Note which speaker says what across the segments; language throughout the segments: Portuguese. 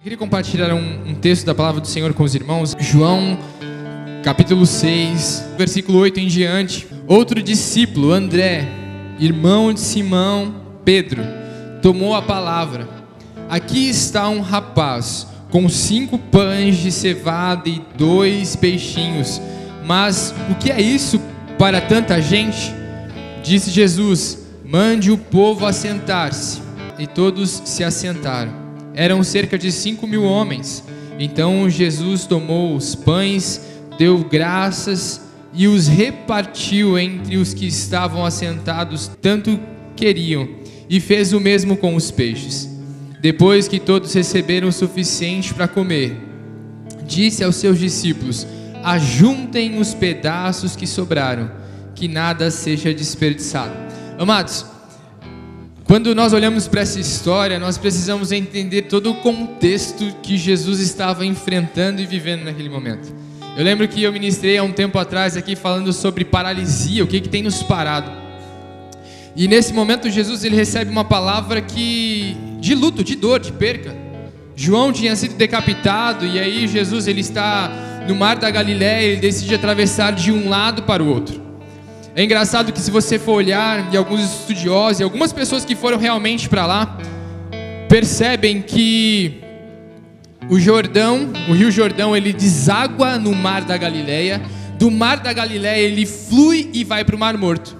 Speaker 1: queria compartilhar um texto da palavra do Senhor com os irmãos. João, capítulo 6, versículo 8 em diante. Outro discípulo, André, irmão de Simão, Pedro, tomou a palavra. Aqui está um rapaz com 5 pães de cevada e 2 peixinhos. Mas o que é isso para tanta gente? Disse Jesus: mande o povo assentar-se. E todos se assentaram. Eram cerca de 5.000 homens. Então Jesus tomou os pães, deu graças e os repartiu entre os que estavam assentados, tanto queriam, e fez o mesmo com os peixes. Depois que todos receberam o suficiente para comer, disse aos seus discípulos: ajuntem os pedaços que sobraram, que nada seja desperdiçado. Amados, quando nós olhamos para essa história, nós precisamos entender todo o contexto que Jesus estava enfrentando e vivendo naquele momento. Eu lembro que eu ministrei há um tempo atrás aqui falando sobre paralisia, o que tem nos parado. E nesse momento Jesus ele recebe uma palavra de luto, de dor, de perca. João tinha sido decapitado e aí Jesus ele está no mar da Galileia, ele decide atravessar de um lado para o outro. É engraçado que se você for olhar, e alguns estudiosos e algumas pessoas que foram realmente para lá, percebem que o Rio Jordão, ele deságua no mar da Galileia. Do mar da Galileia ele flui e vai para o Mar Morto.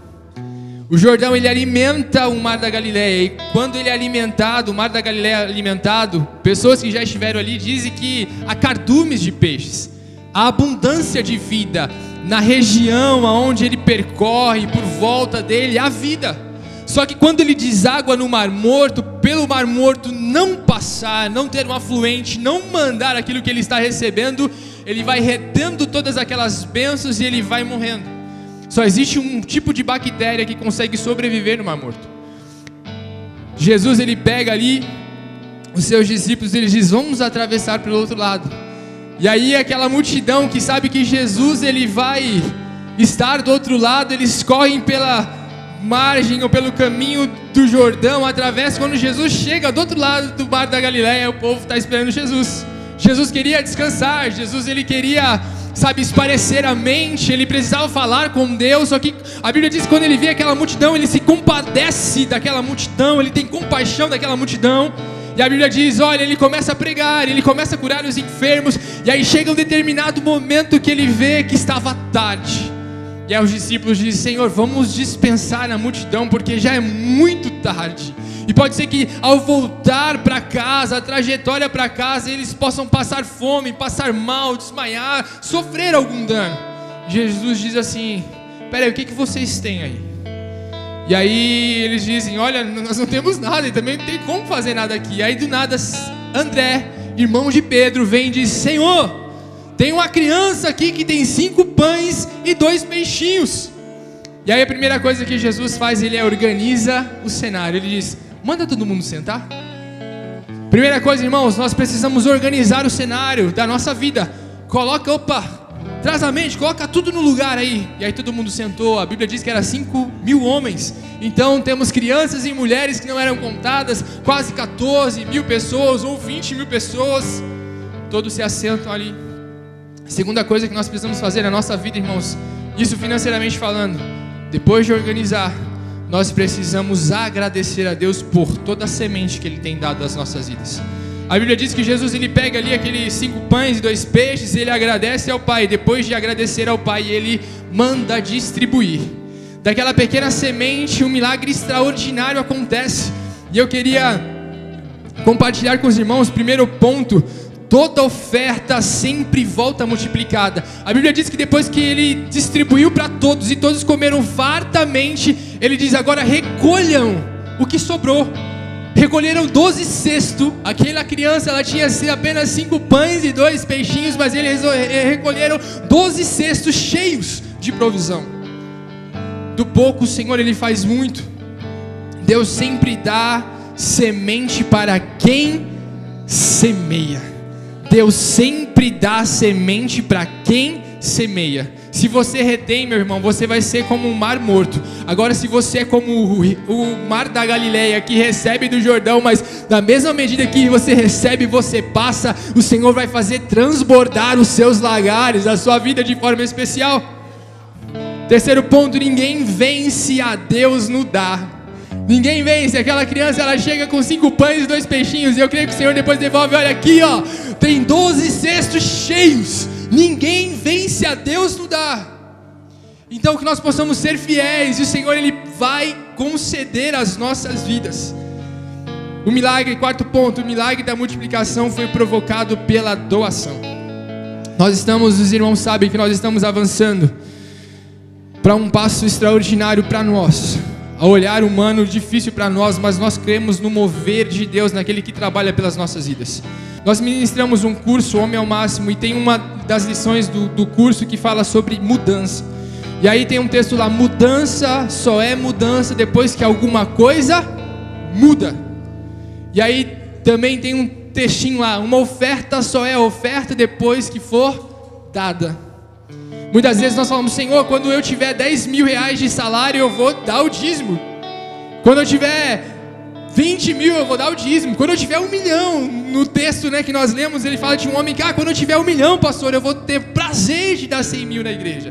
Speaker 1: O Jordão ele alimenta o mar da Galileia, e quando ele é alimentado, o mar da Galileia é alimentado, pessoas que já estiveram ali dizem que há cardumes de peixes, há abundância de vida na região aonde ele percorre, por volta dele há vida. Só que quando ele deságua no Mar Morto, pelo Mar Morto não passar, não ter um afluente, não mandar aquilo que ele está recebendo, ele vai retendo todas aquelas bênçãos e ele vai morrendo. Só existe um tipo de bactéria que consegue sobreviver no Mar Morto. Jesus ele pega ali os seus discípulos e ele diz: vamos atravessar para o outro lado. E aí aquela multidão que sabe que Jesus ele vai estar do outro lado, eles correm pela margem ou pelo caminho do Jordão, atravessam. Quando Jesus chega do outro lado do mar da Galileia, o povo está esperando Jesus. Jesus queria descansar, Jesus ele queria, esparecer a mente, ele precisava falar com Deus. Só que a Bíblia diz que quando ele vê aquela multidão, ele se compadece daquela multidão, ele tem compaixão daquela multidão. E a Bíblia diz, olha, ele começa a pregar, ele começa a curar os enfermos. E aí chega um determinado momento que ele vê que estava tarde. E aí os discípulos dizem: Senhor, vamos dispensar a multidão, porque já é muito tarde. E pode ser que ao voltar para casa, a trajetória para casa, eles possam passar fome, passar mal, desmaiar, sofrer algum dano. Jesus diz assim: peraí, o que vocês têm aí? E aí eles dizem: olha, nós não temos nada e também não tem como fazer nada aqui. E aí do nada André, irmão de Pedro, vem e diz: Senhor, tem uma criança aqui que tem 5 pães e 2 peixinhos. E aí a primeira coisa que Jesus faz, ele organiza o cenário. Ele diz: manda todo mundo sentar. Primeira coisa, irmãos, nós precisamos organizar o cenário da nossa vida. Traz a mente, coloca tudo no lugar aí. E aí todo mundo sentou. A Bíblia diz que era 5.000 homens. Então temos crianças e mulheres que não eram contadas, quase 14.000 pessoas ou 20.000 pessoas. Todos se assentam ali. A segunda coisa que nós precisamos fazer na nossa vida, irmãos, isso financeiramente falando, depois de organizar, nós precisamos agradecer a Deus por toda a semente que Ele tem dado às nossas vidas. A Bíblia diz que Jesus ele pega ali aqueles 5 pães e 2 peixes, ele agradece ao Pai. Depois de agradecer ao Pai, ele manda distribuir. Daquela pequena semente, um milagre extraordinário acontece. E eu queria compartilhar com os irmãos, primeiro ponto: toda oferta sempre volta multiplicada. A Bíblia diz que depois que ele distribuiu para todos e todos comeram fartamente, ele diz: agora recolham o que sobrou. Recolheram 12 cestos. Aquela criança ela tinha apenas 5 pães e 2 peixinhos, mas eles recolheram 12 cestos cheios de provisão. Do pouco o Senhor ele faz muito. Deus sempre dá semente para quem semeia. Deus sempre dá semente para quem semeia. Se você retém, meu irmão, você vai ser como um mar morto. Agora, se você é como o mar da Galileia, que recebe do Jordão, mas da mesma medida que você recebe, você passa, o Senhor vai fazer transbordar os seus lagares, a sua vida de forma especial. Terceiro ponto, ninguém vence a Deus no dar. Ninguém vence. Aquela criança, ela chega com 5 pães e 2 peixinhos, e eu creio que o Senhor depois devolve, olha aqui, ó, tem 12 cestos cheios. Ninguém vence a Deus no dar. Então que nós possamos ser fiéis, e o Senhor, Ele vai conceder as nossas vidas. O milagre, quarto ponto, o milagre da multiplicação foi provocado pela doação. Os irmãos sabem que nós estamos avançando para um passo extraordinário para nós. A olhar humano difícil para nós, mas nós cremos no mover de Deus, naquele que trabalha pelas nossas vidas. Nós ministramos um curso, Homem ao Máximo, e tem uma das lições do curso que fala sobre mudança. E aí tem um texto lá: mudança só é mudança depois que alguma coisa muda. E aí também tem um textinho lá: uma oferta só é oferta depois que for dada. Muitas vezes nós falamos: Senhor, quando eu tiver 10 mil reais de salário, eu vou dar o dízimo. Quando eu tiver 20 mil, eu vou dar o dízimo. Quando eu tiver 1 milhão, no texto, né, que nós lemos, ele fala de um homem que, quando eu tiver 1 milhão, pastor, eu vou ter prazer de dar 100 mil na igreja.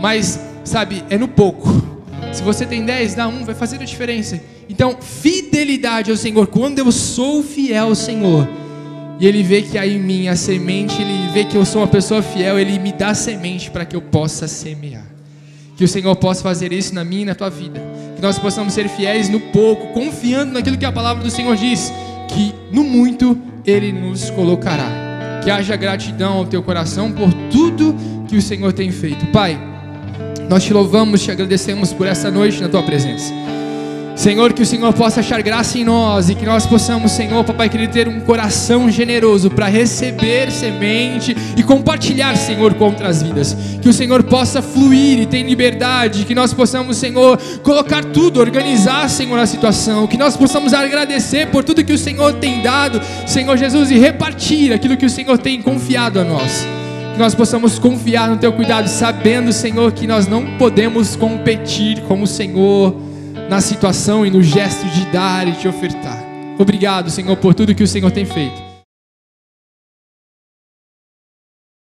Speaker 1: Mas, sabe, é no pouco. Se você tem 10, dá 1, vai fazer a diferença. Então, fidelidade ao Senhor. Quando eu sou fiel ao Senhor, e Ele vê que há em mim a semente, Ele vê que eu sou uma pessoa fiel, Ele me dá semente para que eu possa semear. Que o Senhor possa fazer isso na minha e na tua vida. Que nós possamos ser fiéis no pouco, confiando naquilo que a palavra do Senhor diz, que no muito Ele nos colocará. Que haja gratidão ao teu coração por tudo que o Senhor tem feito. Pai, nós te louvamos, te agradecemos por essa noite na tua presença. Senhor, que o Senhor possa achar graça em nós, e que nós possamos, Senhor, papai querido, ter um coração generoso para receber semente e compartilhar, Senhor, com outras vidas. Que o Senhor possa fluir e ter liberdade, que nós possamos, Senhor, colocar tudo, organizar, Senhor, a situação, que nós possamos agradecer por tudo que o Senhor tem dado, Senhor Jesus, e repartir aquilo que o Senhor tem confiado a nós. Que nós possamos confiar no teu cuidado, sabendo, Senhor, que nós não podemos competir com o Senhor na situação e no gesto de dar e de ofertar. Obrigado, Senhor, por tudo que o Senhor tem feito.